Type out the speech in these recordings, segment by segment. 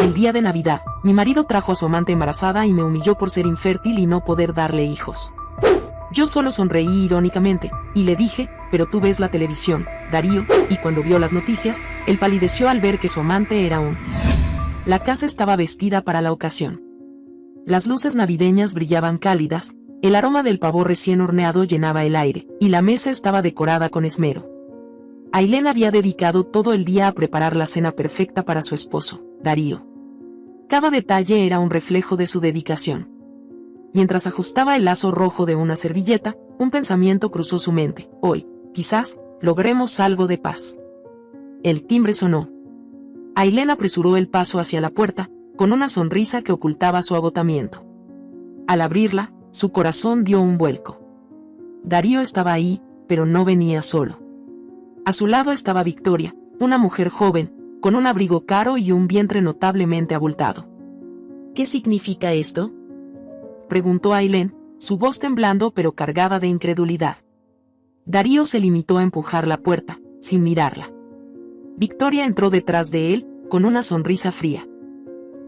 El día de Navidad, mi marido trajo a su amante embarazada y me humilló por ser infértil y no poder darle hijos. Yo solo sonreí irónicamente, y le dije, pero tú ves la televisión, Darío, y cuando vio las noticias, él palideció al ver que su amante era un... La casa estaba vestida para la ocasión. Las luces navideñas brillaban cálidas, el aroma del pavo recién horneado llenaba el aire, y la mesa estaba decorada con esmero. Ailén había dedicado todo el día a preparar la cena perfecta para su esposo, Darío. Cada detalle era un reflejo de su dedicación. Mientras ajustaba el lazo rojo de una servilleta, un pensamiento cruzó su mente. Hoy, quizás, logremos algo de paz. El timbre sonó. Ailén apresuró el paso hacia la puerta, con una sonrisa que ocultaba su agotamiento. Al abrirla, su corazón dio un vuelco. Darío estaba ahí, pero no venía solo. A su lado estaba Victoria, una mujer joven, con un abrigo caro y un vientre notablemente abultado. ¿Qué significa esto?, preguntó Ailén, su voz temblando pero cargada de incredulidad. Darío se limitó a empujar la puerta, sin mirarla. Victoria entró detrás de él, con una sonrisa fría.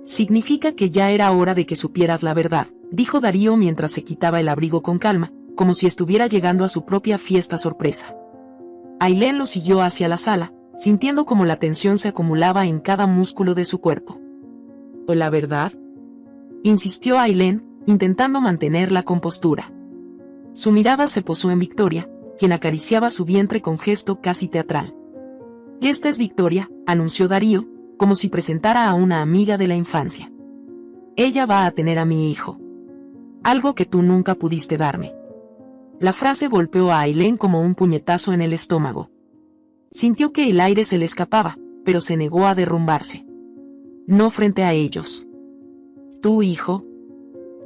Significa que ya era hora de que supieras la verdad, dijo Darío mientras se quitaba el abrigo con calma, como si estuviera llegando a su propia fiesta sorpresa. Ailén lo siguió hacia la sala, sintiendo como la tensión se acumulaba en cada músculo de su cuerpo. ¿O la verdad?, insistió Ailén, intentando mantener la compostura. Su mirada se posó en Victoria, quien acariciaba su vientre con gesto casi teatral. Esta es Victoria, anunció Darío, como si presentara a una amiga de la infancia. Ella va a tener a mi hijo. Algo que tú nunca pudiste darme. La frase golpeó a Ailén como un puñetazo en el estómago. Sintió que el aire se le escapaba, pero se negó a derrumbarse. No frente a ellos. ¿Tu hijo?,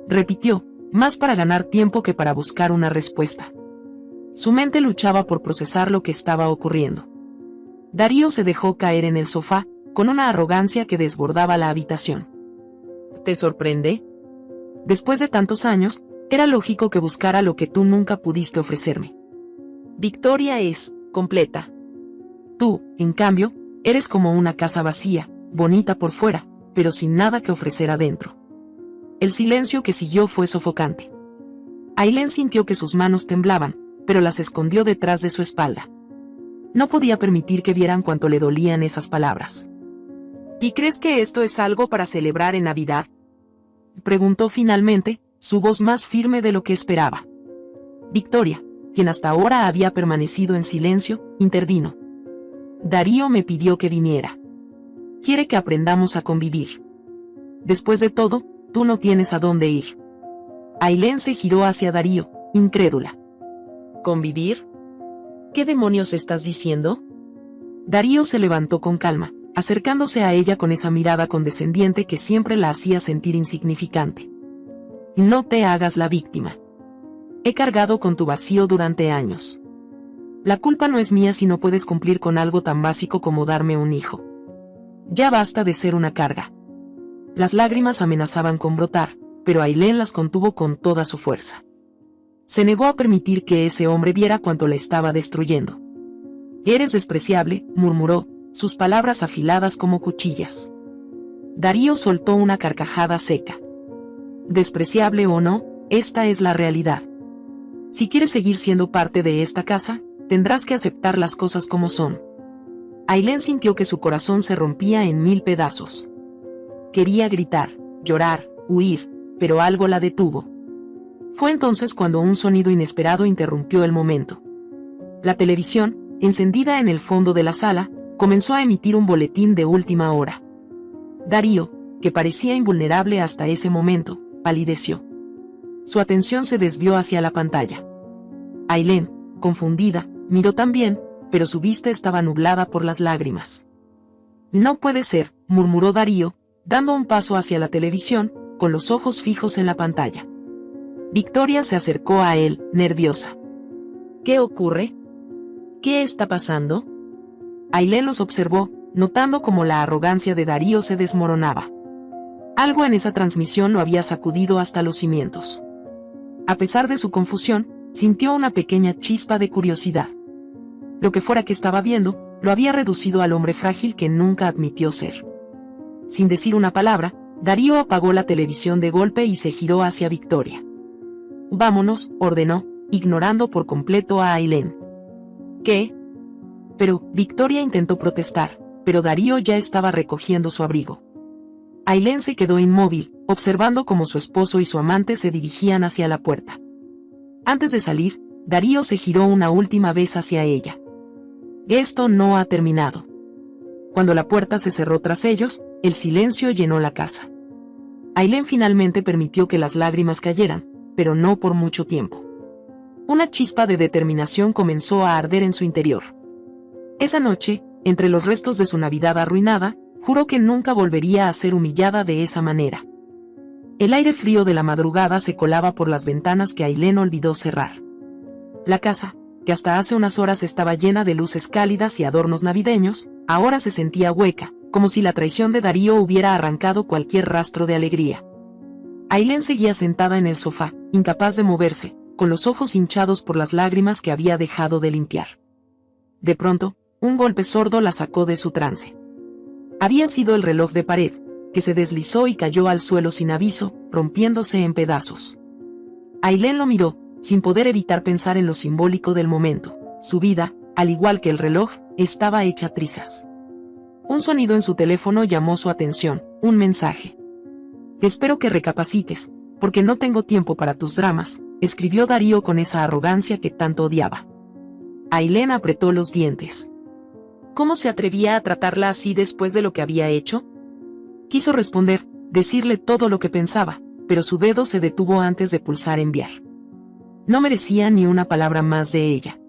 repitió, más para ganar tiempo que para buscar una respuesta. Su mente luchaba por procesar lo que estaba ocurriendo. Darío se dejó caer en el sofá, con una arrogancia que desbordaba la habitación. ¿Te sorprende? Después de tantos años, era lógico que buscara lo que tú nunca pudiste ofrecerme. Victoria es completa. Tú, en cambio, eres como una casa vacía, bonita por fuera, pero sin nada que ofrecer adentro. El silencio que siguió fue sofocante. Ailén sintió que sus manos temblaban, pero las escondió detrás de su espalda. No podía permitir que vieran cuánto le dolían esas palabras. ¿Y crees que esto es algo para celebrar en Navidad?, preguntó finalmente, su voz más firme de lo que esperaba. Victoria, quien hasta ahora había permanecido en silencio, intervino. Darío me pidió que viniera. Quiere que aprendamos a convivir. Después de todo, tú no tienes a dónde ir. Ailén se giró hacia Darío, incrédula. ¿Convivir? ¿Qué demonios estás diciendo? Darío se levantó con calma, acercándose a ella con esa mirada condescendiente que siempre la hacía sentir insignificante. No te hagas la víctima. He cargado con tu vacío durante años. La culpa no es mía si no puedes cumplir con algo tan básico como darme un hijo. Ya basta de ser una carga. Las lágrimas amenazaban con brotar, pero Ailén las contuvo con toda su fuerza. Se negó a permitir que ese hombre viera cuánto la estaba destruyendo. Eres despreciable, murmuró, sus palabras afiladas como cuchillas. Darío soltó una carcajada seca. Despreciable o no, esta es la realidad. Si quieres seguir siendo parte de esta casa, tendrás que aceptar las cosas como son. Ailén sintió que su corazón se rompía en 1000 pedazos. Quería gritar, llorar, huir, pero algo la detuvo. Fue entonces cuando un sonido inesperado interrumpió el momento. La televisión, encendida en el fondo de la sala, comenzó a emitir un boletín de última hora. Darío, que parecía invulnerable hasta ese momento, palideció. Su atención se desvió hacia la pantalla. Ailén, confundida, miró también, pero su vista estaba nublada por las lágrimas. No puede ser, murmuró Darío, dando un paso hacia la televisión, con los ojos fijos en la pantalla. Victoria se acercó a él, nerviosa. ¿Qué ocurre? ¿Qué está pasando? Ailén los observó, notando cómo la arrogancia de Darío se desmoronaba. Algo en esa transmisión lo había sacudido hasta los cimientos. A pesar de su confusión, sintió una pequeña chispa de curiosidad. Lo que fuera que estaba viendo, lo había reducido al hombre frágil que nunca admitió ser. Sin decir una palabra, Darío apagó la televisión de golpe y se giró hacia Victoria. «Vámonos», ordenó, ignorando por completo a Ailén. ¿Qué? Pero Victoria intentó protestar, pero Darío ya estaba recogiendo su abrigo. Ailén se quedó inmóvil, observando cómo su esposo y su amante se dirigían hacia la puerta. Antes de salir, Darío se giró una última vez hacia ella. Esto no ha terminado. Cuando la puerta se cerró tras ellos, el silencio llenó la casa. Ailén finalmente permitió que las lágrimas cayeran, pero no por mucho tiempo. Una chispa de determinación comenzó a arder en su interior. Esa noche, entre los restos de su Navidad arruinada, juró que nunca volvería a ser humillada de esa manera. El aire frío de la madrugada se colaba por las ventanas que Ailén olvidó cerrar. La casa, que hasta hace unas horas estaba llena de luces cálidas y adornos navideños, ahora se sentía hueca, como si la traición de Darío hubiera arrancado cualquier rastro de alegría. Ailén seguía sentada en el sofá, incapaz de moverse, con los ojos hinchados por las lágrimas que había dejado de limpiar. De pronto, un golpe sordo la sacó de su trance. Había sido el reloj de pared, que se deslizó y cayó al suelo sin aviso, rompiéndose en pedazos. Ailén lo miró, sin poder evitar pensar en lo simbólico del momento. Su vida, al igual que el reloj, estaba hecha trizas. Un sonido en su teléfono llamó su atención, un mensaje. «Espero que recapacites, porque no tengo tiempo para tus dramas», escribió Darío con esa arrogancia que tanto odiaba. Ailén apretó los dientes. ¿Cómo se atrevía a tratarla así después de lo que había hecho? Quiso responder, decirle todo lo que pensaba, pero su dedo se detuvo antes de pulsar enviar. No merecía ni una palabra más de ella.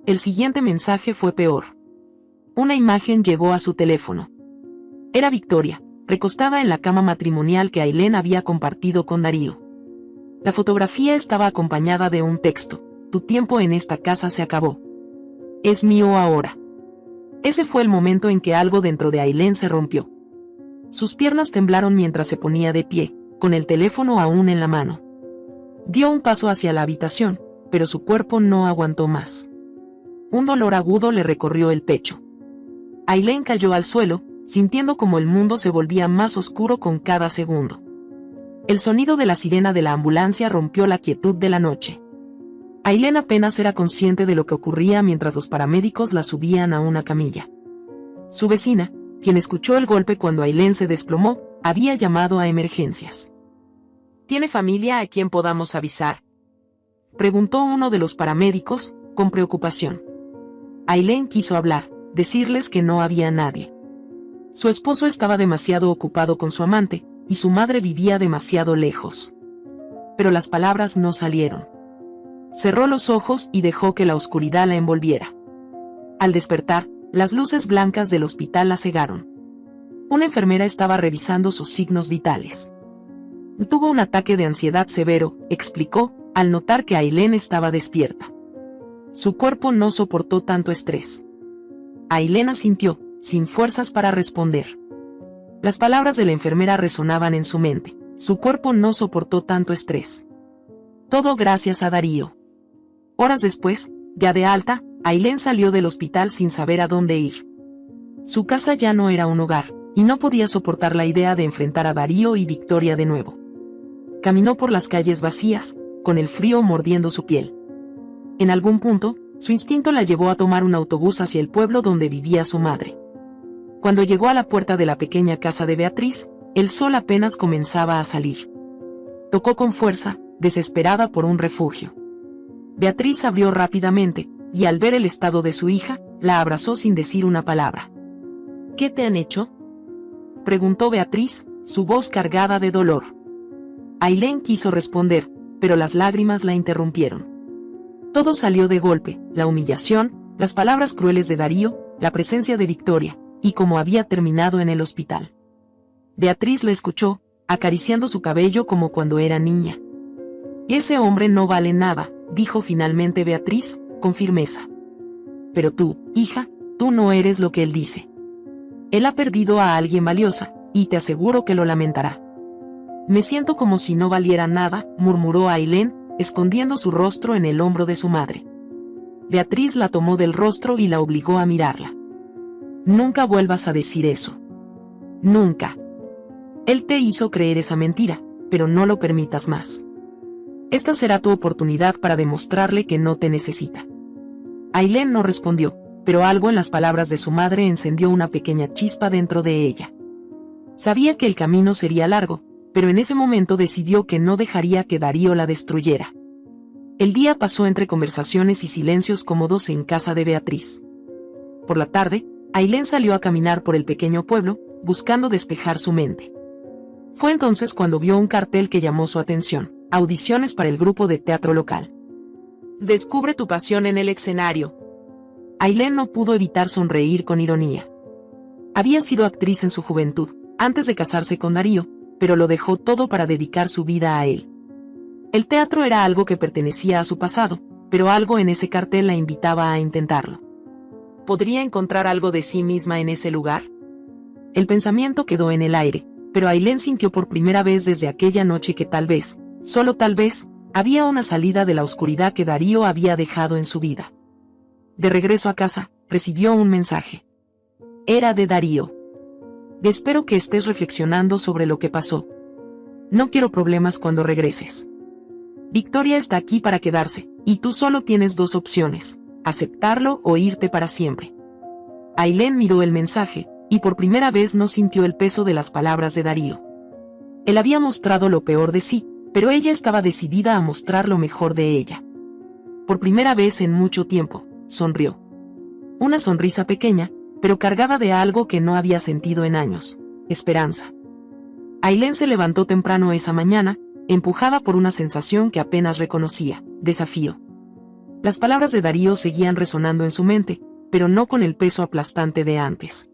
El siguiente mensaje fue peor. Una imagen llegó a su teléfono. Era Victoria, recostada en la cama matrimonial que Ailén había compartido con Darío. La fotografía estaba acompañada de un texto: «Tu tiempo en esta casa se acabó. Es mío ahora». Ese fue el momento en que algo dentro de Ailén se rompió. Sus piernas temblaron mientras se ponía de pie, con el teléfono aún en la mano. Dio un paso hacia la habitación, pero su cuerpo no aguantó más. Un dolor agudo le recorrió el pecho. Ailén cayó al suelo, sintiendo como el mundo se volvía más oscuro con cada segundo. El sonido de la sirena de la ambulancia rompió la quietud de la noche. Ailén apenas era consciente de lo que ocurría mientras los paramédicos la subían a una camilla. Su vecina, quien escuchó el golpe cuando Ailén se desplomó, había llamado a emergencias. ¿Tiene familia a quien podamos avisar?, preguntó uno de los paramédicos, con preocupación. Ailén quiso hablar, decirles que no había nadie. Su esposo estaba demasiado ocupado con su amante, y su madre vivía demasiado lejos. Pero las palabras no salieron. Cerró los ojos y dejó que la oscuridad la envolviera. Al despertar, las luces blancas del hospital la cegaron. Una enfermera estaba revisando sus signos vitales. Tuvo un ataque de ansiedad severo, explicó, al notar que Ailén estaba despierta. Su cuerpo no soportó tanto estrés. Ailén asintió, sin fuerzas para responder. Las palabras de la enfermera resonaban en su mente. Su cuerpo no soportó tanto estrés. Todo gracias a Darío. Horas después, ya de alta, Ailén salió del hospital sin saber a dónde ir. Su casa ya no era un hogar, y no podía soportar la idea de enfrentar a Darío y Victoria de nuevo. Caminó por las calles vacías, con el frío mordiendo su piel. En algún punto, su instinto la llevó a tomar un autobús hacia el pueblo donde vivía su madre. Cuando llegó a la puerta de la pequeña casa de Beatriz, el sol apenas comenzaba a salir. Tocó con fuerza, desesperada por un refugio. Beatriz abrió rápidamente, y al ver el estado de su hija, la abrazó sin decir una palabra. ¿Qué te han hecho?, preguntó Beatriz, su voz cargada de dolor. Ailén quiso responder, pero las lágrimas la interrumpieron. Todo salió de golpe: la humillación, las palabras crueles de Darío, la presencia de Victoria, y cómo había terminado en el hospital. Beatriz la escuchó, acariciando su cabello como cuando era niña. «Ese hombre no vale nada», dijo finalmente Beatriz, con firmeza. «Pero tú, hija, tú no eres lo que él dice. Él ha perdido a alguien valiosa, y te aseguro que lo lamentará». «Me siento como si no valiera nada», murmuró Ailén, escondiendo su rostro en el hombro de su madre. Beatriz la tomó del rostro y la obligó a mirarla. «Nunca vuelvas a decir eso. Nunca». Él te hizo creer esa mentira, pero no lo permitas más. Esta será tu oportunidad para demostrarle que no te necesita. Ailén no respondió, pero algo en las palabras de su madre encendió una pequeña chispa dentro de ella. Sabía que el camino sería largo, pero en ese momento decidió que no dejaría que Darío la destruyera. El día pasó entre conversaciones y silencios cómodos en casa de Beatriz. Por la tarde, Ailén salió a caminar por el pequeño pueblo, buscando despejar su mente. Fue entonces cuando vio un cartel que llamó su atención: audiciones para el grupo de teatro local. Descubre tu pasión en el escenario. Ailén no pudo evitar sonreír con ironía. Había sido actriz en su juventud, antes de casarse con Darío, pero lo dejó todo para dedicar su vida a él. El teatro era algo que pertenecía a su pasado, pero algo en ese cartel la invitaba a intentarlo. ¿Podría encontrar algo de sí misma en ese lugar? El pensamiento quedó en el aire, pero Ailén sintió por primera vez desde aquella noche que tal vez, solo tal vez, había una salida de la oscuridad que Darío había dejado en su vida. De regreso a casa, recibió un mensaje. Era de Darío. Espero que estés reflexionando sobre lo que pasó. No quiero problemas cuando regreses. Victoria está aquí para quedarse, y tú solo tienes dos opciones: aceptarlo o irte para siempre. Ailén miró el mensaje, y por primera vez no sintió el peso de las palabras de Darío. Él había mostrado lo peor de sí, pero ella estaba decidida a mostrar lo mejor de ella. Por primera vez en mucho tiempo, sonrió. Una sonrisa pequeña, pero cargada de algo que no había sentido en años: esperanza. Ailén se levantó temprano esa mañana, empujada por una sensación que apenas reconocía: desafío. Las palabras de Darío seguían resonando en su mente, pero no con el peso aplastante de antes.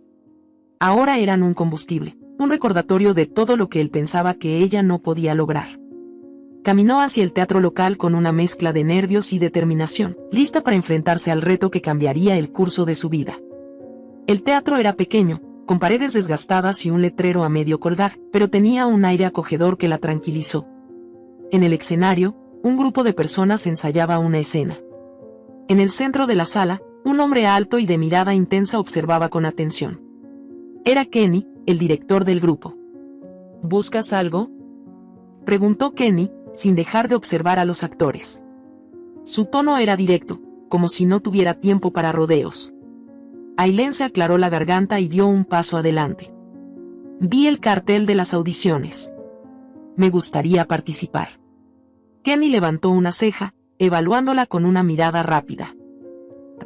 Ahora eran un combustible, un recordatorio de todo lo que él pensaba que ella no podía lograr. Caminó hacia el teatro local con una mezcla de nervios y determinación, lista para enfrentarse al reto que cambiaría el curso de su vida. El teatro era pequeño, con paredes desgastadas y un letrero a medio colgar, pero tenía un aire acogedor que la tranquilizó. En el escenario, un grupo de personas ensayaba una escena. En el centro de la sala, un hombre alto y de mirada intensa observaba con atención. Era Kenny, el director del grupo. ¿Buscas algo?, preguntó Kenny, sin dejar de observar a los actores. Su tono era directo, como si no tuviera tiempo para rodeos. Ailén se aclaró la garganta y dio un paso adelante. Vi el cartel de las audiciones. Me gustaría participar. Kenny levantó una ceja, evaluándola con una mirada rápida.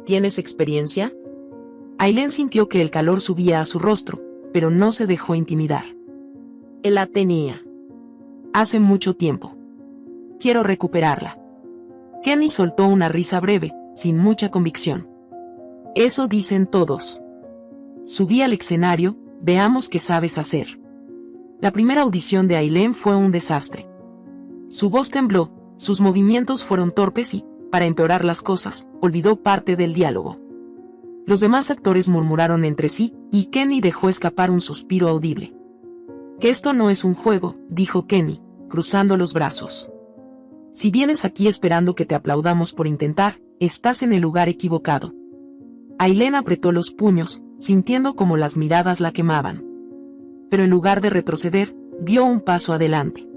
¿Tienes experiencia? Ailén sintió que el calor subía a su rostro, pero no se dejó intimidar. Él la tenía. Hace mucho tiempo. Quiero recuperarla. Kenny soltó una risa breve, sin mucha convicción. Eso dicen todos. Subí al escenario, veamos qué sabes hacer. La primera audición de Ailén fue un desastre. Su voz tembló, sus movimientos fueron torpes y, para empeorar las cosas, olvidó parte del diálogo. Los demás actores murmuraron entre sí, y Kenny dejó escapar un suspiro audible. Que esto no es un juego, dijo Kenny, cruzando los brazos. Si vienes aquí esperando que te aplaudamos por intentar, estás en el lugar equivocado. Ailén apretó los puños, sintiendo como las miradas la quemaban. Pero en lugar de retroceder, dio un paso adelante.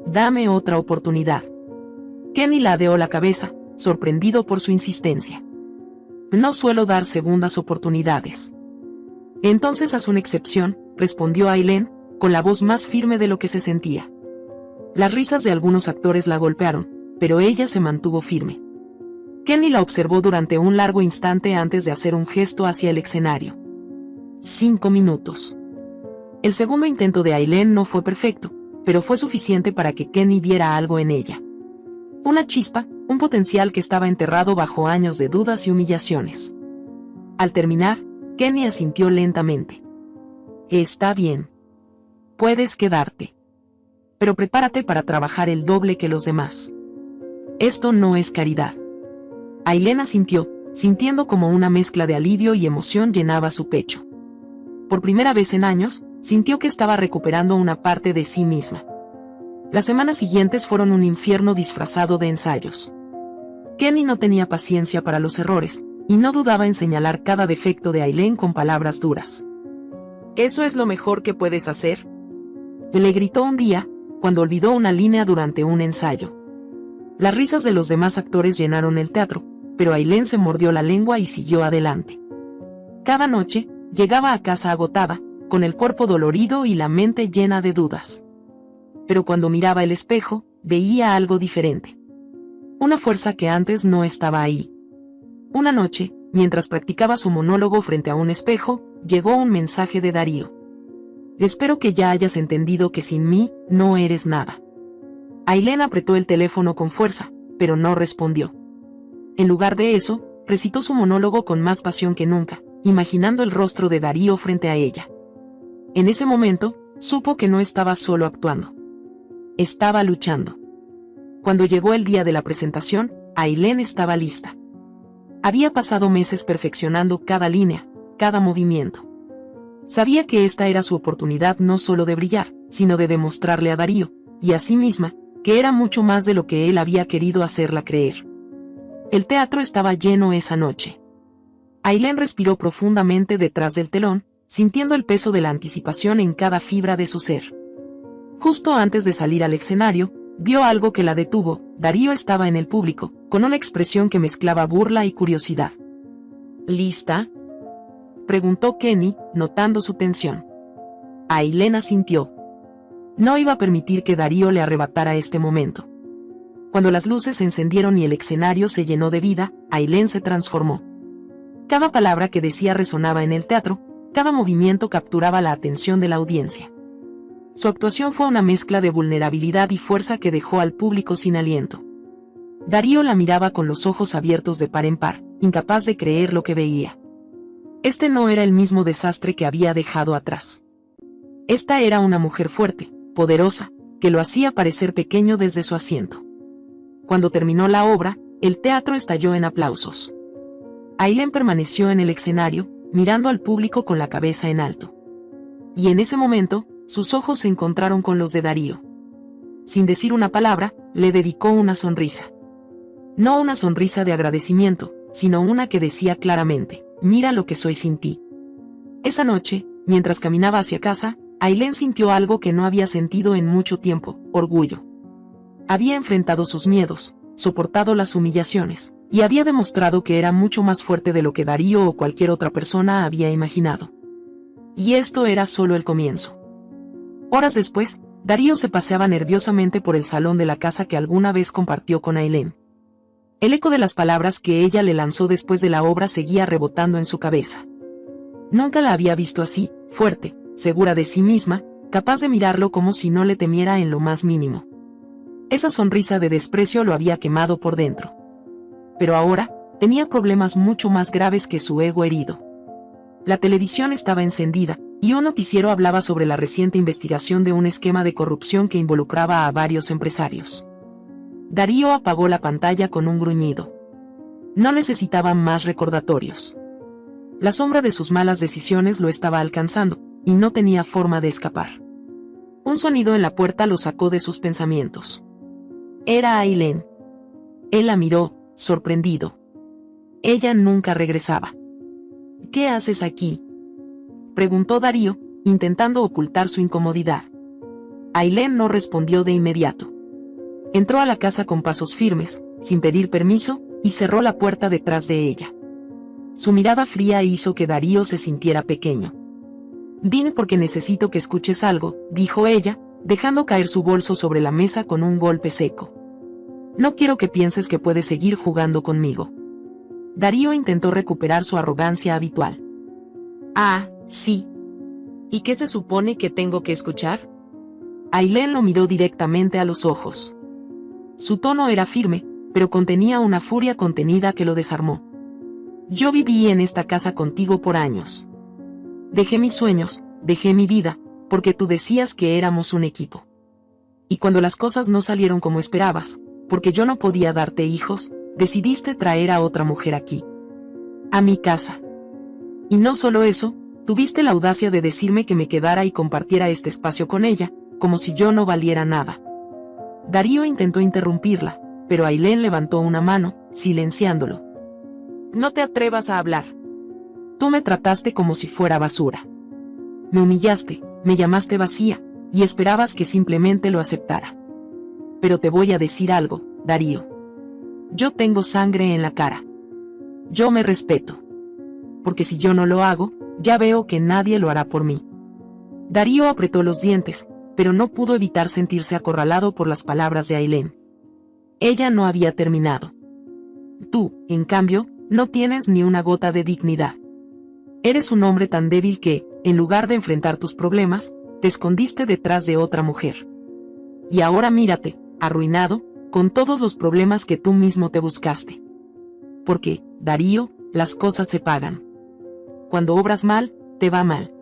Dame otra oportunidad. Kenny ladeó la cabeza, sorprendido por su insistencia. No suelo dar segundas oportunidades. Entonces haz una excepción, respondió Ailén, con la voz más firme de lo que se sentía. Las risas de algunos actores la golpearon, pero ella se mantuvo firme. Kenny la observó durante un largo instante antes de hacer un gesto hacia el escenario. 5 minutos. El segundo intento de Ailén no fue perfecto, pero fue suficiente para que Kenny viera algo en ella. Una chispa, un potencial que estaba enterrado bajo años de dudas y humillaciones. Al terminar, Kenny asintió lentamente. Está bien. Puedes quedarte. Pero prepárate para trabajar el doble que los demás. Esto no es caridad. Ailén asintió, sintiendo como una mezcla de alivio y emoción llenaba su pecho. Por primera vez en años, sintió que estaba recuperando una parte de sí misma. Las semanas siguientes fueron un infierno disfrazado de ensayos. Kenny no tenía paciencia para los errores, y no dudaba en señalar cada defecto de Ailén con palabras duras. ¿Eso es lo mejor que puedes hacer? Le gritó un día, cuando olvidó una línea durante un ensayo. Las risas de los demás actores llenaron el teatro, pero Ailén se mordió la lengua y siguió adelante. Cada noche, llegaba a casa agotada, con el cuerpo dolorido y la mente llena de dudas. Pero cuando miraba el espejo, veía algo diferente. Una fuerza que antes no estaba ahí. Una noche, mientras practicaba su monólogo frente a un espejo, llegó un mensaje de Darío. Espero que ya hayas entendido que sin mí, no eres nada. Ailén apretó el teléfono con fuerza, pero no respondió. En lugar de eso, recitó su monólogo con más pasión que nunca, imaginando el rostro de Darío frente a ella. En ese momento, supo que no estaba solo actuando. Estaba luchando. Cuando llegó el día de la presentación, Ailén estaba lista. Había pasado meses perfeccionando cada línea, cada movimiento. Sabía que esta era su oportunidad no solo de brillar, sino de demostrarle a Darío, y a sí misma, que era mucho más de lo que él había querido hacerla creer. El teatro estaba lleno esa noche. Ailén respiró profundamente detrás del telón, sintiendo el peso de la anticipación en cada fibra de su ser. Justo antes de salir al escenario, vio algo que la detuvo. Darío estaba en el público, con una expresión que mezclaba burla y curiosidad. ¿Lista?, preguntó Kenny, notando su tensión. Ailén asintió. No iba a permitir que Darío le arrebatara este momento. Cuando las luces se encendieron y el escenario se llenó de vida, Ailén se transformó. Cada palabra que decía resonaba en el teatro, cada movimiento capturaba la atención de la audiencia. Su actuación fue una mezcla de vulnerabilidad y fuerza que dejó al público sin aliento. Darío la miraba con los ojos abiertos de par en par, incapaz de creer lo que veía. Este no era el mismo desastre que había dejado atrás. Esta era una mujer fuerte, poderosa, que lo hacía parecer pequeño desde su asiento. Cuando terminó la obra, el teatro estalló en aplausos. Ailén permaneció en el escenario, mirando al público con la cabeza en alto. Y en ese momento, sus ojos se encontraron con los de Darío. Sin decir una palabra, le dedicó una sonrisa. No una sonrisa de agradecimiento, sino una que decía claramente: mira lo que soy sin ti. Esa noche, mientras caminaba hacia casa, Ailén sintió algo que no había sentido en mucho tiempo: orgullo. Había enfrentado sus miedos, soportado las humillaciones, y había demostrado que era mucho más fuerte de lo que Darío o cualquier otra persona había imaginado. Y esto era solo el comienzo. Horas después, Darío se paseaba nerviosamente por el salón de la casa que alguna vez compartió con Ailén. El eco de las palabras que ella le lanzó después de la obra seguía rebotando en su cabeza. Nunca la había visto así, fuerte, segura de sí misma, capaz de mirarlo como si no le temiera en lo más mínimo. Esa sonrisa de desprecio lo había quemado por dentro. Pero ahora, tenía problemas mucho más graves que su ego herido. La televisión estaba encendida, y un noticiero hablaba sobre la reciente investigación de un esquema de corrupción que involucraba a varios empresarios. Darío apagó la pantalla con un gruñido. No necesitaba más recordatorios. La sombra de sus malas decisiones lo estaba alcanzando, y no tenía forma de escapar. Un sonido en la puerta lo sacó de sus pensamientos. Era Ailén. Él la miró, sorprendido. Ella nunca regresaba. ¿Qué haces aquí?, preguntó Darío, intentando ocultar su incomodidad. Ailén no respondió de inmediato. Entró a la casa con pasos firmes, sin pedir permiso, y cerró la puerta detrás de ella. Su mirada fría hizo que Darío se sintiera pequeño. Vine porque necesito que escuches algo, dijo ella, dejando caer su bolso sobre la mesa con un golpe seco. No quiero que pienses que puedes seguir jugando conmigo. Darío intentó recuperar su arrogancia habitual. Ah, sí. ¿Y qué se supone que tengo que escuchar? Ailén lo miró directamente a los ojos. Su tono era firme, pero contenía una furia contenida que lo desarmó. Yo viví en esta casa contigo por años. Dejé mis sueños, dejé mi vida, porque tú decías que éramos un equipo. Y cuando las cosas no salieron como esperabas, porque yo no podía darte hijos, decidiste traer a otra mujer aquí. A mi casa. Y no solo eso, tuviste la audacia de decirme que me quedara y compartiera este espacio con ella, como si yo no valiera nada. Darío intentó interrumpirla, pero Ailén levantó una mano, silenciándolo. No te atrevas a hablar. Tú me trataste como si fuera basura. Me humillaste, me llamaste vacía, y esperabas que simplemente lo aceptara. Pero te voy a decir algo, Darío. Yo tengo sangre en la cara. Yo me respeto. Porque si yo no lo hago, ya veo que nadie lo hará por mí. Darío apretó los dientes, pero no pudo evitar sentirse acorralado por las palabras de Ailén. Ella no había terminado. Tú, en cambio, no tienes ni una gota de dignidad. Eres un hombre tan débil que, en lugar de enfrentar tus problemas, te escondiste detrás de otra mujer. Y ahora mírate, arruinado, con todos los problemas que tú mismo te buscaste. Porque, Darío, las cosas se pagan. Cuando obras mal, te va mal.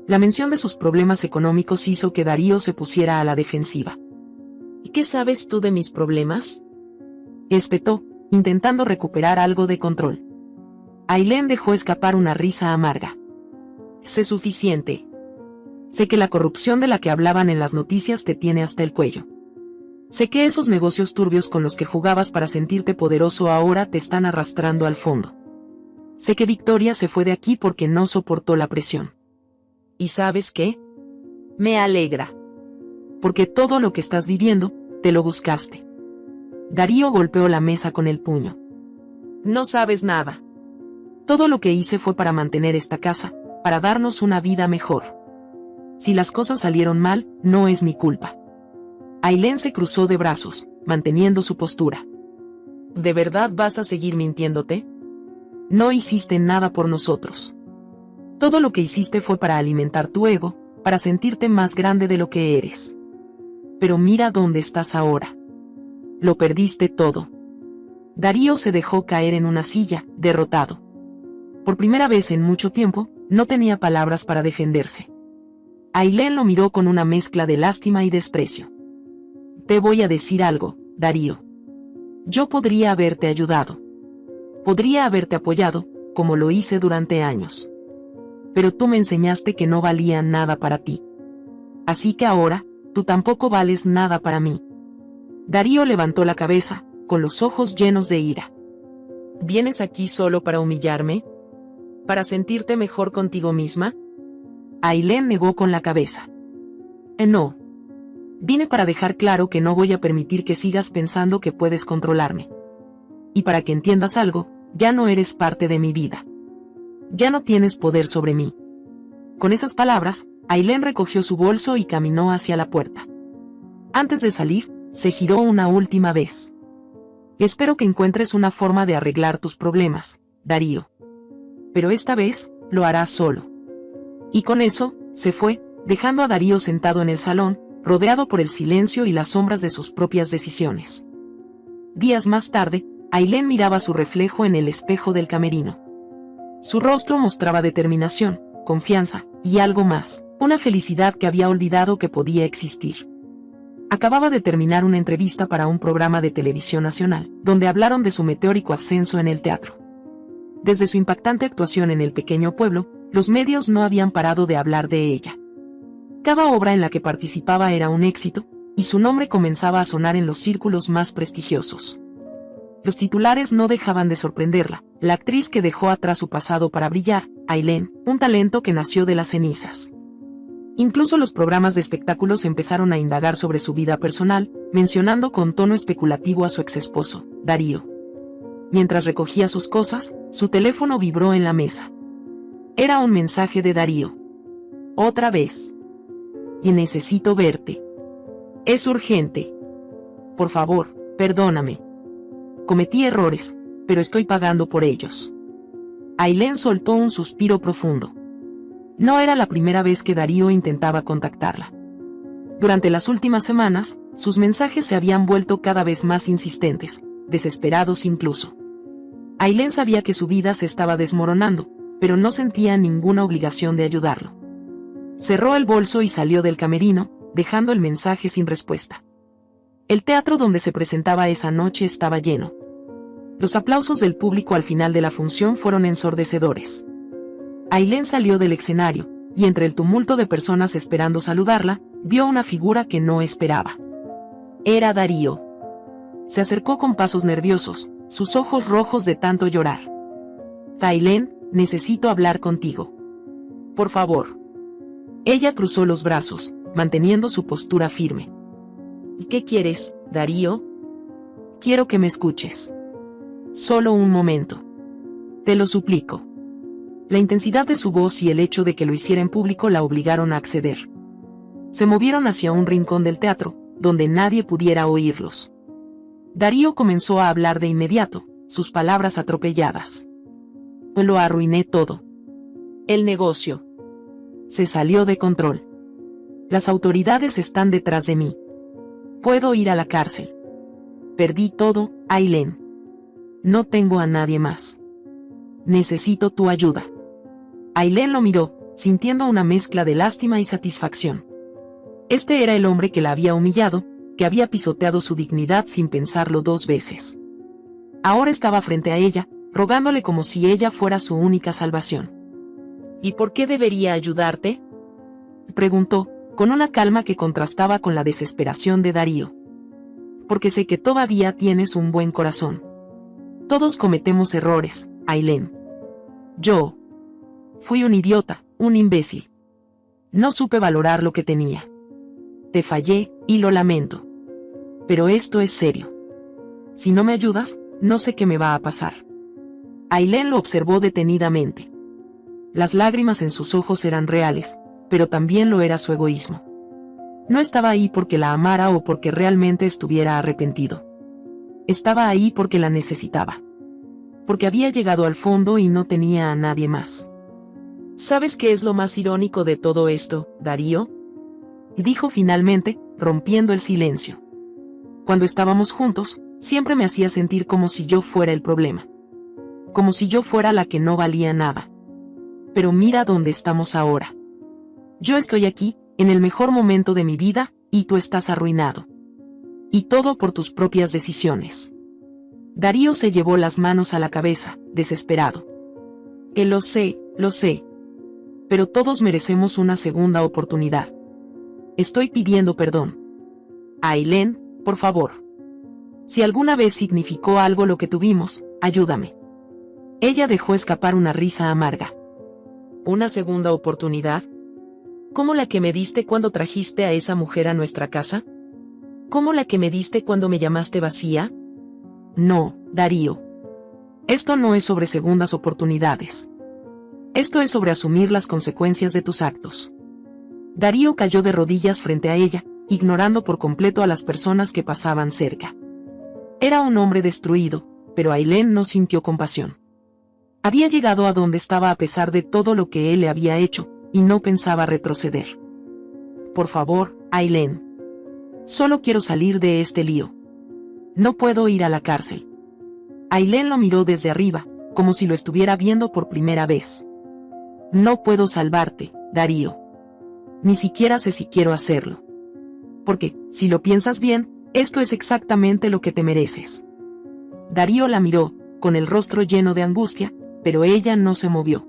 La mención de sus problemas económicos hizo que Darío se pusiera a la defensiva. ¿Y qué sabes tú de mis problemas? Espetó, intentando recuperar algo de control. Ailén dejó escapar una risa amarga. Sé suficiente. Sé que la corrupción de la que hablaban en las noticias te tiene hasta el cuello. Sé que esos negocios turbios con los que jugabas para sentirte poderoso ahora te están arrastrando al fondo. Sé que Victoria se fue de aquí porque no soportó la presión. ¿Y sabes qué? Me alegra. Porque todo lo que estás viviendo, te lo buscaste. Darío golpeó la mesa con el puño. No sabes nada. Todo lo que hice fue para mantener esta casa, para darnos una vida mejor. Si las cosas salieron mal, no es mi culpa. Ailén se cruzó de brazos, manteniendo su postura. ¿De verdad vas a seguir mintiéndote? No hiciste nada por nosotros. Todo lo que hiciste fue para alimentar tu ego, para sentirte más grande de lo que eres. Pero mira dónde estás ahora. Lo perdiste todo. Darío se dejó caer en una silla, derrotado. Por primera vez en mucho tiempo, no tenía palabras para defenderse. Ailén lo miró con una mezcla de lástima y desprecio. Te voy a decir algo, Darío. Yo podría haberte ayudado. Podría haberte apoyado, como lo hice durante años. Pero tú me enseñaste que no valía nada para ti. Así que ahora, tú tampoco vales nada para mí. Darío levantó la cabeza, con los ojos llenos de ira. ¿Vienes aquí solo para humillarme? ¿Para sentirte mejor contigo misma? Ailén negó con la cabeza. No. Vine para dejar claro que no voy a permitir que sigas pensando que puedes controlarme. Y para que entiendas algo, ya no eres parte de mi vida. Ya no tienes poder sobre mí. Con esas palabras, Ailén recogió su bolso y caminó hacia la puerta. Antes de salir, se giró una última vez. Espero que encuentres una forma de arreglar tus problemas, Darío. Pero esta vez, lo harás solo. Y con eso, se fue, dejando a Darío sentado en el salón, rodeado por el silencio y las sombras de sus propias decisiones. Días más tarde, Ailén miraba su reflejo en el espejo del camerino. Su rostro mostraba determinación, confianza, y algo más, una felicidad que había olvidado que podía existir. Acababa de terminar una entrevista para un programa de televisión nacional, donde hablaron de su meteórico ascenso en el teatro. Desde su impactante actuación en el pequeño pueblo, los medios no habían parado de hablar de ella. Cada obra en la que participaba era un éxito, y su nombre comenzaba a sonar en los círculos más prestigiosos. Los titulares no dejaban de sorprenderla, la actriz que dejó atrás su pasado para brillar, Ailén, un talento que nació de las cenizas. Incluso los programas de espectáculos empezaron a indagar sobre su vida personal, mencionando con tono especulativo a su exesposo, Darío. Mientras recogía sus cosas, su teléfono vibró en la mesa. Era un mensaje de Darío. Otra vez. Y necesito verte. Es urgente. Por favor, perdóname. Cometí errores, pero estoy pagando por ellos. Ailén soltó un suspiro profundo. No era la primera vez que Darío intentaba contactarla. Durante las últimas semanas, sus mensajes se habían vuelto cada vez más insistentes, desesperados incluso. Ailén sabía que su vida se estaba desmoronando, pero no sentía ninguna obligación de ayudarlo. Cerró el bolso y salió del camerino, dejando el mensaje sin respuesta. El teatro donde se presentaba esa noche estaba lleno. Los aplausos del público al final de la función fueron ensordecedores. Ailén salió del escenario, y entre el tumulto de personas esperando saludarla, vio una figura que no esperaba. Era Darío. Se acercó con pasos nerviosos, sus ojos rojos de tanto llorar. Ailén, necesito hablar contigo. Por favor. Ella cruzó los brazos, manteniendo su postura firme. ¿Y qué quieres, Darío? Quiero que me escuches. Solo un momento. Te lo suplico. La intensidad de su voz y el hecho de que lo hiciera en público la obligaron a acceder. Se movieron hacia un rincón del teatro, donde nadie pudiera oírlos. Darío comenzó a hablar de inmediato, sus palabras atropelladas. Lo arruiné todo. El negocio. Se salió de control. Las autoridades están detrás de mí. Puedo ir a la cárcel. Perdí todo, Ailén. No tengo a nadie más. Necesito tu ayuda. Ailén lo miró, sintiendo una mezcla de lástima y satisfacción. Este era el hombre que la había humillado, que había pisoteado su dignidad sin pensarlo 2 veces. Ahora estaba frente a ella, rogándole como si ella fuera su única salvación. ¿Y por qué debería ayudarte?, preguntó, con una calma que contrastaba con la desesperación de Darío. Porque sé que todavía tienes un buen corazón. Todos cometemos errores, Ailén. Yo fui un idiota, un imbécil. No supe valorar lo que tenía. Te fallé, y lo lamento. Pero esto es serio. Si no me ayudas, no sé qué me va a pasar. Ailén lo observó detenidamente. Las lágrimas en sus ojos eran reales, pero también lo era su egoísmo. No estaba ahí porque la amara o porque realmente estuviera arrepentido. Estaba ahí porque la necesitaba. Porque había llegado al fondo y no tenía a nadie más. ¿Sabes qué es lo más irónico de todo esto, Darío?, dijo finalmente, rompiendo el silencio. Cuando estábamos juntos, siempre me hacía sentir como si yo fuera el problema. Como si yo fuera la que no valía nada. Pero mira dónde estamos ahora. Yo estoy aquí, en el mejor momento de mi vida, y tú estás arruinado. Y todo por tus propias decisiones. Darío se llevó las manos a la cabeza, desesperado. Lo sé, pero todos merecemos una segunda oportunidad. Estoy pidiendo perdón. Ailén, por favor. Si alguna vez significó algo lo que tuvimos, ayúdame. Ella dejó escapar una risa amarga. ¿Una segunda oportunidad? ¿Como la que me diste cuando trajiste a esa mujer a nuestra casa? ¿Como la que me diste cuando me llamaste vacía? No, Darío. Esto no es sobre segundas oportunidades. Esto es sobre asumir las consecuencias de tus actos. Darío cayó de rodillas frente a ella, ignorando por completo a las personas que pasaban cerca. Era un hombre destruido, pero Ailén no sintió compasión. Había llegado a donde estaba a pesar de todo lo que él le había hecho, y no pensaba retroceder. Por favor, Ailén. Solo quiero salir de este lío. No puedo ir a la cárcel. Ailén lo miró desde arriba, como si lo estuviera viendo por primera vez. No puedo salvarte, Darío. Ni siquiera sé si quiero hacerlo. Porque, si lo piensas bien, esto es exactamente lo que te mereces. Darío la miró, con el rostro lleno de angustia, pero ella no se movió.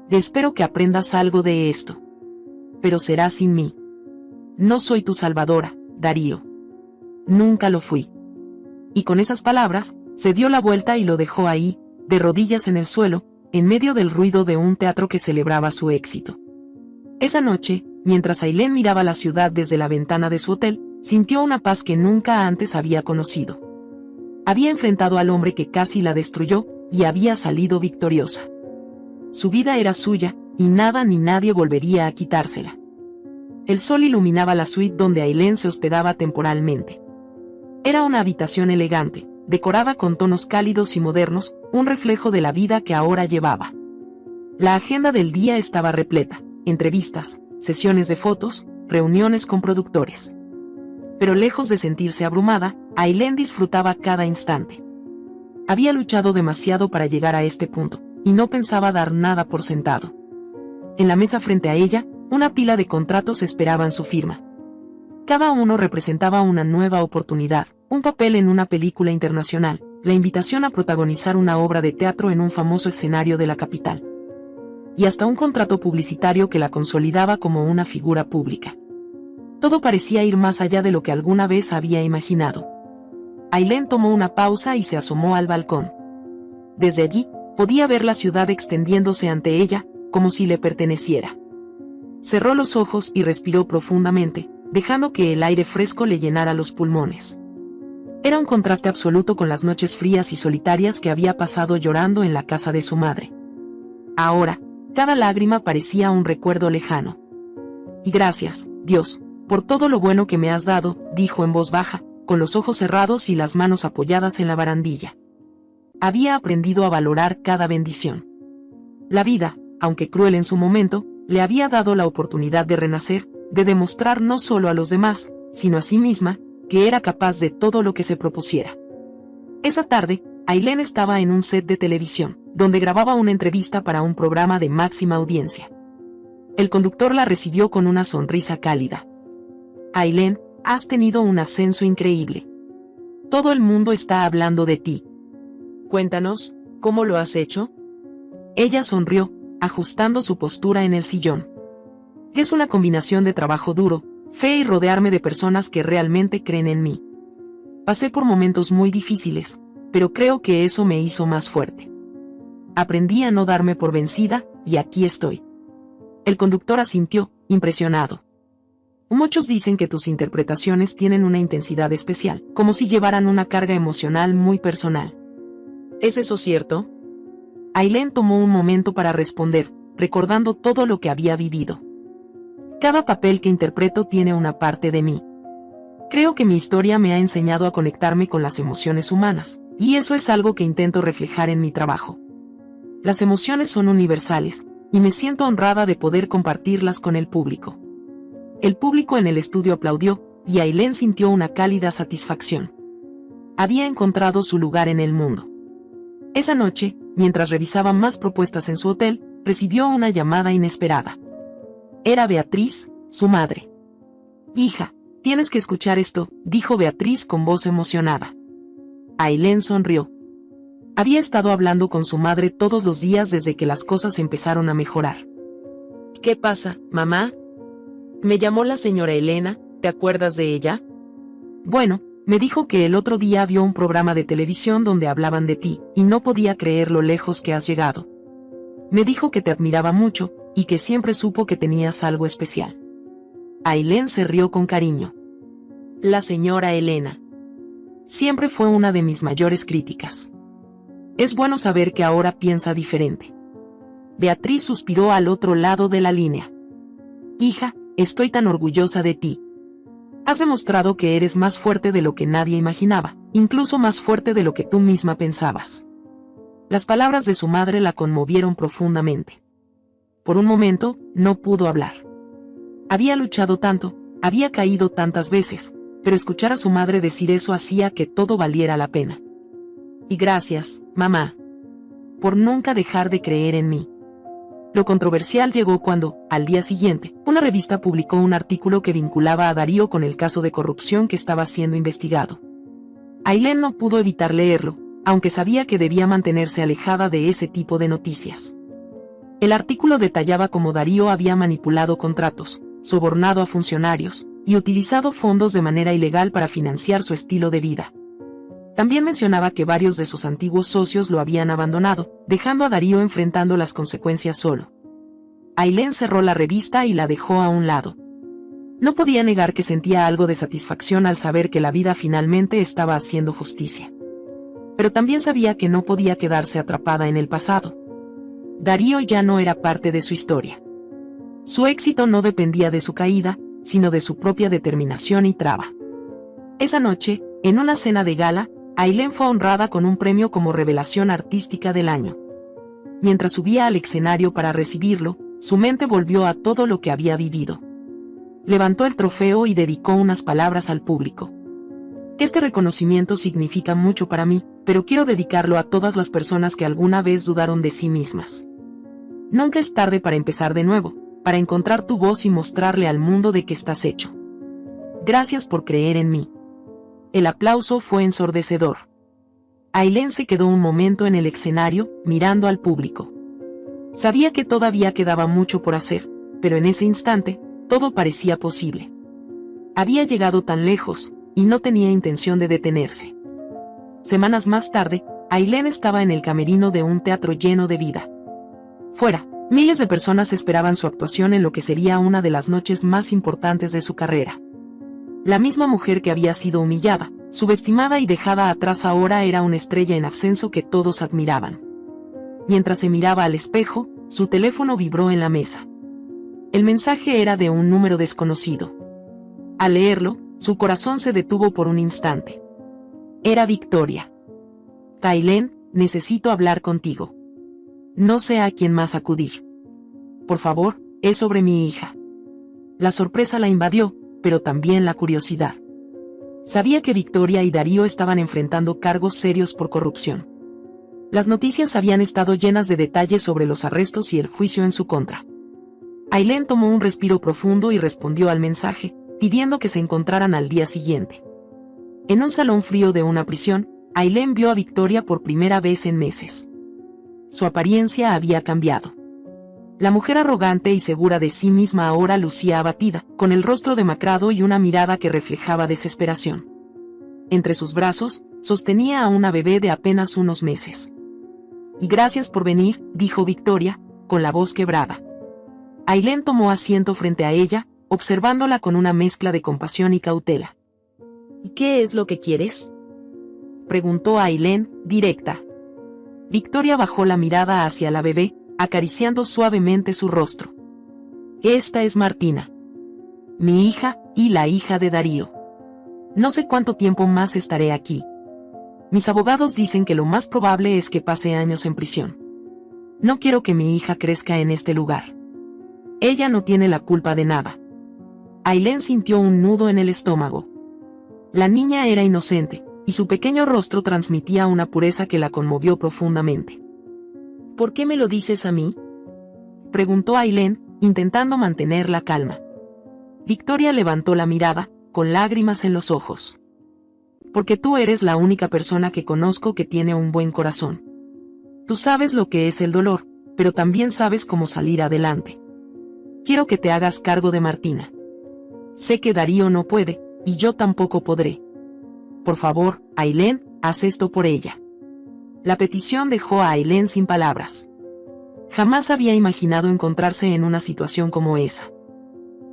Espero que aprendas algo de esto. Pero será sin mí. No soy tu salvadora, Darío. Nunca lo fui. Y con esas palabras, se dio la vuelta y lo dejó ahí, de rodillas en el suelo, en medio del ruido de un teatro que celebraba su éxito. Esa noche, mientras Ailén miraba la ciudad desde la ventana de su hotel, sintió una paz que nunca antes había conocido. Había enfrentado al hombre que casi la destruyó, y había salido victoriosa. Su vida era suya, y nada ni nadie volvería a quitársela. El sol iluminaba la suite donde Ailén se hospedaba temporalmente. Era una habitación elegante, decorada con tonos cálidos y modernos, un reflejo de la vida que ahora llevaba. La agenda del día estaba repleta: entrevistas, sesiones de fotos, reuniones con productores. Pero lejos de sentirse abrumada, Ailén disfrutaba cada instante. Había luchado demasiado para llegar a este punto, y no pensaba dar nada por sentado. En la mesa frente a ella, una pila de contratos esperaban su firma. Cada uno representaba una nueva oportunidad, un papel en una película internacional, la invitación a protagonizar una obra de teatro en un famoso escenario de la capital. Y hasta un contrato publicitario que la consolidaba como una figura pública. Todo parecía ir más allá de lo que alguna vez había imaginado. Ailén tomó una pausa y se asomó al balcón. Desde allí, podía ver la ciudad extendiéndose ante ella, como si le perteneciera. Cerró los ojos y respiró profundamente, dejando que el aire fresco le llenara los pulmones. Era un contraste absoluto con las noches frías y solitarias que había pasado llorando en la casa de su madre. Ahora, cada lágrima parecía un recuerdo lejano. Y gracias, Dios, por todo lo bueno que me has dado, dijo en voz baja, con los ojos cerrados y las manos apoyadas en la barandilla. Había aprendido a valorar cada bendición. La vida, aunque cruel en su momento, le había dado la oportunidad de renacer, de demostrar no solo a los demás, sino a sí misma, que era capaz de todo lo que se propusiera. Esa tarde, Ailén estaba en un set de televisión, donde grababa una entrevista para un programa de máxima audiencia. El conductor la recibió con una sonrisa cálida. Ailén, has tenido un ascenso increíble. Todo el mundo está hablando de ti. Cuéntanos, ¿cómo lo has hecho? Ella sonrió, ajustando su postura en el sillón. Es una combinación de trabajo duro, fe y rodearme de personas que realmente creen en mí. Pasé por momentos muy difíciles, pero creo que eso me hizo más fuerte. Aprendí a no darme por vencida, y aquí estoy. El conductor asintió, impresionado. Muchos dicen que tus interpretaciones tienen una intensidad especial, como si llevaran una carga emocional muy personal. ¿Es eso cierto? Ailén tomó un momento para responder, recordando todo lo que había vivido. Cada papel que interpreto tiene una parte de mí. Creo que mi historia me ha enseñado a conectarme con las emociones humanas, y eso es algo que intento reflejar en mi trabajo. Las emociones son universales, y me siento honrada de poder compartirlas con el público. El público en el estudio aplaudió, y Ailén sintió una cálida satisfacción. Había encontrado su lugar en el mundo. Esa noche, mientras revisaba más propuestas en su hotel, recibió una llamada inesperada. Era Beatriz, su madre. «Hija, tienes que escuchar esto», dijo Beatriz con voz emocionada. Ailén sonrió. Había estado hablando con su madre todos los días desde que las cosas empezaron a mejorar. ¿Qué pasa, mamá? Me llamó la señora Elena, ¿te acuerdas de ella? Bueno, me dijo que el otro día vio un programa de televisión donde hablaban de ti, y no podía creer lo lejos que has llegado. Me dijo que te admiraba mucho, y que siempre supo que tenías algo especial. Ailén se rió con cariño. La señora Elena. Siempre fue una de mis mayores críticas. Es bueno saber que ahora piensa diferente. Beatriz suspiró al otro lado de la línea. Hija, estoy tan orgullosa de ti. Has demostrado que eres más fuerte de lo que nadie imaginaba, incluso más fuerte de lo que tú misma pensabas. Las palabras de su madre la conmovieron profundamente. Por un momento, no pudo hablar. Había luchado tanto, había caído tantas veces, pero escuchar a su madre decir eso hacía que todo valiera la pena. Y gracias, mamá, por nunca dejar de creer en mí. Lo controversial llegó cuando, al día siguiente, una revista publicó un artículo que vinculaba a Darío con el caso de corrupción que estaba siendo investigado. Ailén no pudo evitar leerlo, aunque sabía que debía mantenerse alejada de ese tipo de noticias. El artículo detallaba cómo Darío había manipulado contratos, sobornado a funcionarios, y utilizado fondos de manera ilegal para financiar su estilo de vida. También mencionaba que varios de sus antiguos socios lo habían abandonado, dejando a Darío enfrentando las consecuencias solo. Ailén cerró la revista y la dejó a un lado. No podía negar que sentía algo de satisfacción al saber que la vida finalmente estaba haciendo justicia. Pero también sabía que no podía quedarse atrapada en el pasado. Darío ya no era parte de su historia. Su éxito no dependía de su caída, sino de su propia determinación y traba. Esa noche, en una cena de gala, Ailén fue honrada con un premio como revelación artística del año. Mientras subía al escenario para recibirlo, su mente volvió a todo lo que había vivido. Levantó el trofeo y dedicó unas palabras al público. Este reconocimiento significa mucho para mí, pero quiero dedicarlo a todas las personas que alguna vez dudaron de sí mismas. Nunca es tarde para empezar de nuevo, para encontrar tu voz y mostrarle al mundo de qué estás hecho. Gracias por creer en mí. El aplauso fue ensordecedor. Ailén se quedó un momento en el escenario, mirando al público. Sabía que todavía quedaba mucho por hacer, pero en ese instante, todo parecía posible. Había llegado tan lejos, y no tenía intención de detenerse. Semanas más tarde, Ailén estaba en el camerino de un teatro lleno de vida. Fuera, Miles de personas esperaban su actuación en lo que sería una de las noches más importantes de su carrera. La misma mujer que había sido humillada, subestimada y dejada atrás ahora era una estrella en ascenso que todos admiraban. Mientras se miraba al espejo, su teléfono vibró en la mesa. El mensaje era de un número desconocido. Al leerlo, su corazón se detuvo por un instante. Era Victoria. Ailén, necesito hablar contigo. No sé a quién más acudir. Por favor, es sobre mi hija. La sorpresa la invadió, pero también la curiosidad. Sabía que Victoria y Darío estaban enfrentando cargos serios por corrupción. Las noticias habían estado llenas de detalles sobre los arrestos y el juicio en su contra. Ailén tomó un respiro profundo y respondió al mensaje, pidiendo que se encontraran al día siguiente. En un salón frío de una prisión, Ailén vio a Victoria por primera vez en meses. Su apariencia había cambiado. La mujer arrogante y segura de sí misma ahora lucía abatida, con el rostro demacrado y una mirada que reflejaba desesperación. Entre sus brazos, sostenía a una bebé de apenas unos meses. Y gracias por venir, dijo Victoria, con la voz quebrada. Ailén tomó asiento frente a ella, observándola con una mezcla de compasión y cautela. ¿Y qué es lo que quieres?, preguntó Ailén, directa. Victoria bajó la mirada hacia la bebé, acariciando suavemente su rostro. Esta es Martina. Mi hija, y la hija de Darío. No sé cuánto tiempo más estaré aquí. Mis abogados dicen que lo más probable es que pase años en prisión. No quiero que mi hija crezca en este lugar. Ella no tiene la culpa de nada. Ailén sintió un nudo en el estómago. La niña era inocente, y su pequeño rostro transmitía una pureza que la conmovió profundamente. ¿Por qué me lo dices a mí?, preguntó Ailén, intentando mantener la calma. Victoria levantó la mirada, con lágrimas en los ojos. Porque tú eres la única persona que conozco que tiene un buen corazón. Tú sabes lo que es el dolor, pero también sabes cómo salir adelante. Quiero que te hagas cargo de Martina. Sé que Darío no puede, y yo tampoco podré. Por favor, Ailén, haz esto por ella. La petición dejó a Ailén sin palabras. Jamás había imaginado encontrarse en una situación como esa.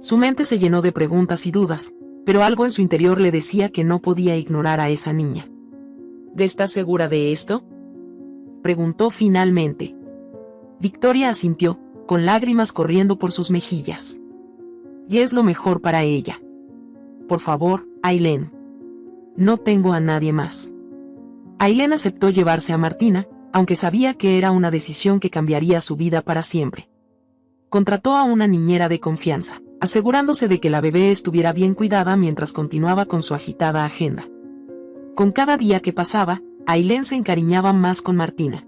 Su mente se llenó de preguntas y dudas, pero algo en su interior le decía que no podía ignorar a esa niña. ¿Estás segura de esto?, preguntó finalmente. Victoria asintió, con lágrimas corriendo por sus mejillas. Y es lo mejor para ella. Por favor, Ailén. No tengo a nadie más. Ailén aceptó llevarse a Martina, aunque sabía que era una decisión que cambiaría su vida para siempre. Contrató a una niñera de confianza, asegurándose de que la bebé estuviera bien cuidada mientras continuaba con su agitada agenda. Con cada día que pasaba, Ailén se encariñaba más con Martina.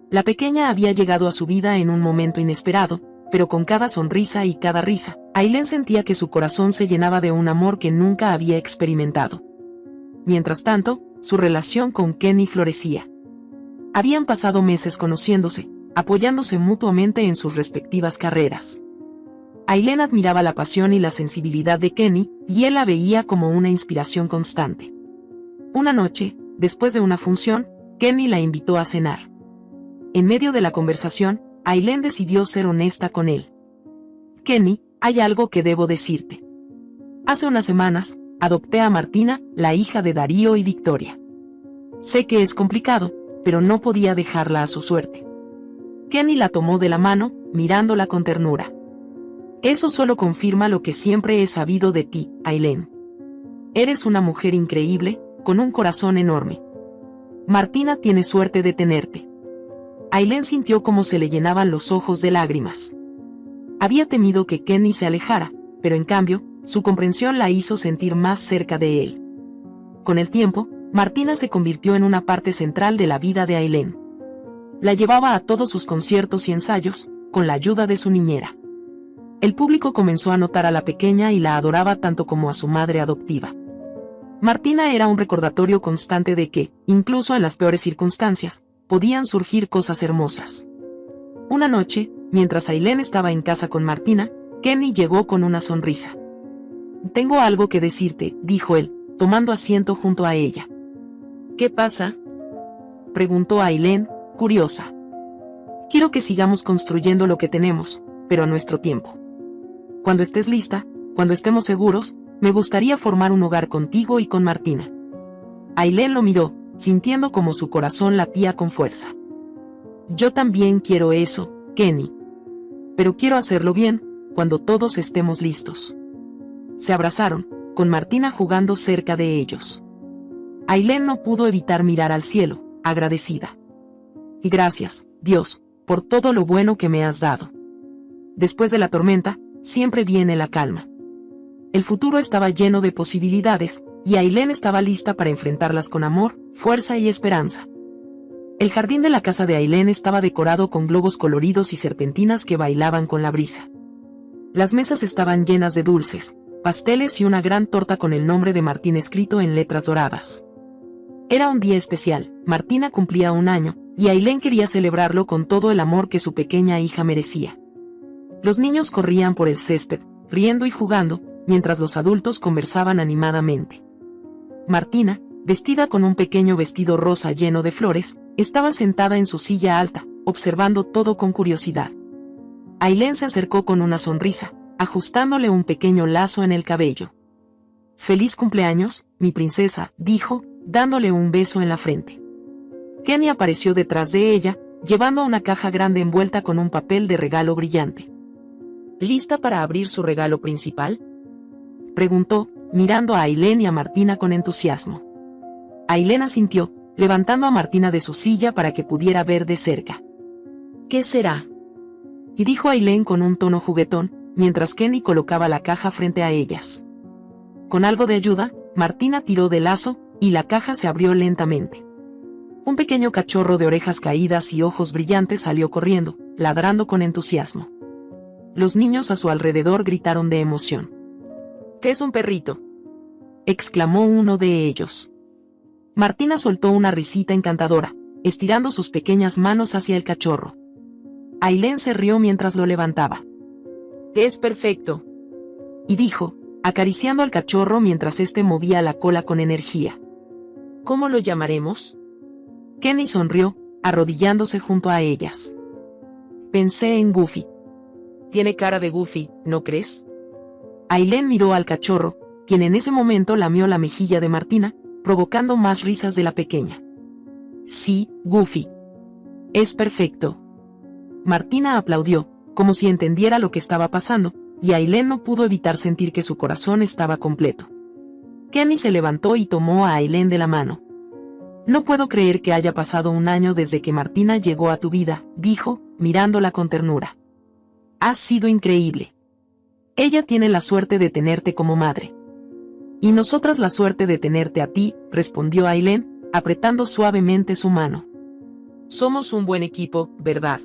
La pequeña había llegado a su vida en un momento inesperado, pero con cada sonrisa y cada risa, Ailén sentía que su corazón se llenaba de un amor que nunca había experimentado. Mientras tanto, su relación con Kenny florecía. Habían pasado meses conociéndose, apoyándose mutuamente en sus respectivas carreras. Ailén admiraba la pasión y la sensibilidad de Kenny, y él la veía como una inspiración constante. Una noche, después de una función, Kenny la invitó a cenar. En medio de la conversación, Ailén decidió ser honesta con él. Kenny, hay algo que debo decirte. Hace unas semanas, adopté a Martina, la hija de Darío y Victoria. Sé que es complicado, pero no podía dejarla a su suerte. Kenny la tomó de la mano, mirándola con ternura. Eso solo confirma lo que siempre he sabido de ti, Ailén. Eres una mujer increíble, con un corazón enorme. Martina tiene suerte de tenerte. Ailén sintió cómo se le llenaban los ojos de lágrimas. Había temido que Kenny se alejara, pero en cambio, su comprensión la hizo sentir más cerca de él. Con el tiempo, Martina se convirtió en una parte central de la vida de Ailén. La llevaba a todos sus conciertos y ensayos, con la ayuda de su niñera. El público comenzó a notar a la pequeña y la adoraba tanto como a su madre adoptiva. Martina era un recordatorio constante de que, incluso en las peores circunstancias, podían surgir cosas hermosas. Una noche, mientras Ailén estaba en casa con Martina, Kenny llegó con una sonrisa. «Tengo algo que decirte», dijo él, tomando asiento junto a ella. «¿Qué pasa?», preguntó Ailén, curiosa. Quiero que sigamos construyendo lo que tenemos, pero a nuestro tiempo. Cuando estés lista, cuando estemos seguros, me gustaría formar un hogar contigo y con Martina. Ailén lo miró, sintiendo como su corazón latía con fuerza. Yo también quiero eso, Kenny. Pero quiero hacerlo bien, cuando todos estemos listos. Se abrazaron, con Martina jugando cerca de ellos. Ailén no pudo evitar mirar al cielo, agradecida. Y gracias, Dios, por todo lo bueno que me has dado. Después de la tormenta, siempre viene la calma. El futuro estaba lleno de posibilidades, y Ailén estaba lista para enfrentarlas con amor, fuerza y esperanza. El jardín de la casa de Ailén estaba decorado con globos coloridos y serpentinas que bailaban con la brisa. Las mesas estaban llenas de dulces, pasteles y una gran torta con el nombre de Martín escrito en letras doradas. Era un día especial, Martina cumplía 1 año, y Ailén quería celebrarlo con todo el amor que su pequeña hija merecía. Los niños corrían por el césped, riendo y jugando, mientras los adultos conversaban animadamente. Martina, vestida con un pequeño vestido rosa lleno de flores, estaba sentada en su silla alta, observando todo con curiosidad. Ailén se acercó con una sonrisa, ajustándole un pequeño lazo en el cabello. «Feliz cumpleaños, mi princesa», dijo, dándole un beso en la frente. Kenny apareció detrás de ella, llevando una caja grande envuelta con un papel de regalo brillante. ¿Lista para abrir su regalo principal?, preguntó, mirando a Ailén y a Martina con entusiasmo. Ailén asintió, levantando a Martina de su silla para que pudiera ver de cerca. «¿Qué será?», y dijo Ailén con un tono juguetón, mientras Kenny colocaba la caja frente a ellas. Con algo de ayuda, Martina tiró del lazo, y la caja se abrió lentamente. Un pequeño cachorro de orejas caídas y ojos brillantes salió corriendo, ladrando con entusiasmo. Los niños a su alrededor gritaron de emoción. «¿Qué es un perrito?», exclamó uno de ellos. Martina soltó una risita encantadora, estirando sus pequeñas manos hacia el cachorro. Ailén se rió mientras lo levantaba. «Es perfecto», y dijo, acariciando al cachorro mientras éste movía la cola con energía. «¿Cómo lo llamaremos?». Kenny sonrió, arrodillándose junto a ellas. Pensé en Goofy. «Tiene cara de Goofy, ¿no crees?». Ailén miró al cachorro, quien en ese momento lamió la mejilla de Martina, provocando más risas de la pequeña. «Sí, Goofy. Es perfecto». Martina aplaudió, como si entendiera lo que estaba pasando, y Ailén no pudo evitar sentir que su corazón estaba completo. Kenny se levantó y tomó a Ailén de la mano. «No puedo creer que haya pasado 1 año desde que Martina llegó a tu vida», dijo, mirándola con ternura. «Has sido increíble. Ella tiene la suerte de tenerte como madre. Y nosotras la suerte de tenerte a ti», respondió Ailén, apretando suavemente su mano. «Somos un buen equipo, ¿verdad?».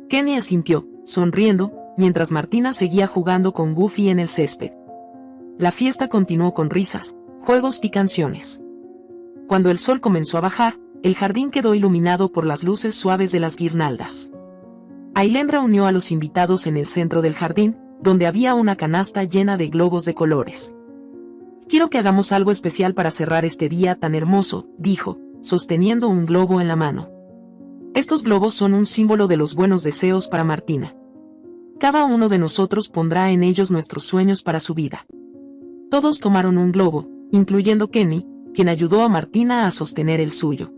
Kenny asintió, sonriendo, mientras Martina seguía jugando con Goofy en el césped. La fiesta continuó con risas, juegos y canciones. Cuando el sol comenzó a bajar, el jardín quedó iluminado por las luces suaves de las guirnaldas. Ailén reunió a los invitados en el centro del jardín, donde había una canasta llena de globos de colores. «Quiero que hagamos algo especial para cerrar este día tan hermoso», dijo, sosteniendo un globo en la mano. «Estos globos son un símbolo de los buenos deseos para Martina. Cada uno de nosotros pondrá en ellos nuestros sueños para su vida». Todos tomaron un globo, incluyendo Kenny, quien ayudó a Martina a sostener el suyo.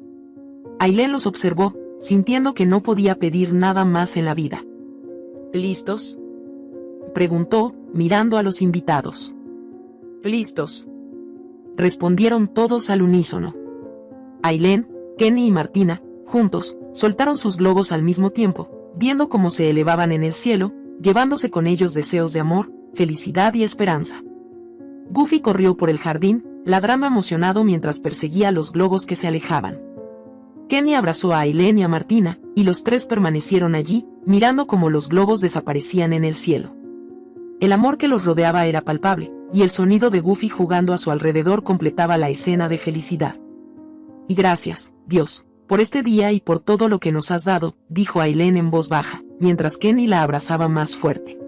Ailén los observó, sintiendo que no podía pedir nada más en la vida. «¿Listos?», preguntó, mirando a los invitados. «Listos», respondieron todos al unísono. Ailén, Kenny y Martina, juntos, soltaron sus globos al mismo tiempo, viendo cómo se elevaban en el cielo, llevándose con ellos deseos de amor, felicidad y esperanza. Goofy corrió por el jardín, ladrando emocionado mientras perseguía los globos que se alejaban. Kenny abrazó a Ailén y a Martina, y los tres permanecieron allí, mirando cómo los globos desaparecían en el cielo. El amor que los rodeaba era palpable, y el sonido de Goofy jugando a su alrededor completaba la escena de felicidad. «Y gracias, Dios, por este día y por todo lo que nos has dado», dijo Ailén en voz baja, mientras Kenny la abrazaba más fuerte.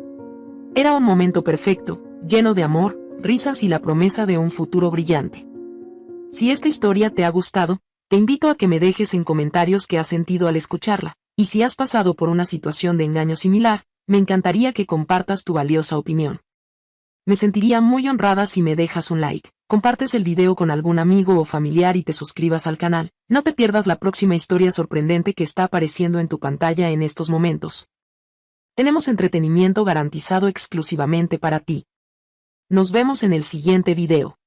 Era un momento perfecto, lleno de amor, risas y la promesa de un futuro brillante. Si esta historia te ha gustado, te invito a que me dejes en comentarios qué has sentido al escucharla, Y si has pasado por una situación de engaño similar, me encantaría que compartas tu valiosa opinión. Me sentiría muy honrada si me dejas un like, compartes el video con algún amigo o familiar y te suscribas al canal. No te pierdas la próxima historia sorprendente que está apareciendo en tu pantalla en estos momentos. Tenemos entretenimiento garantizado exclusivamente para ti. Nos vemos en el siguiente video.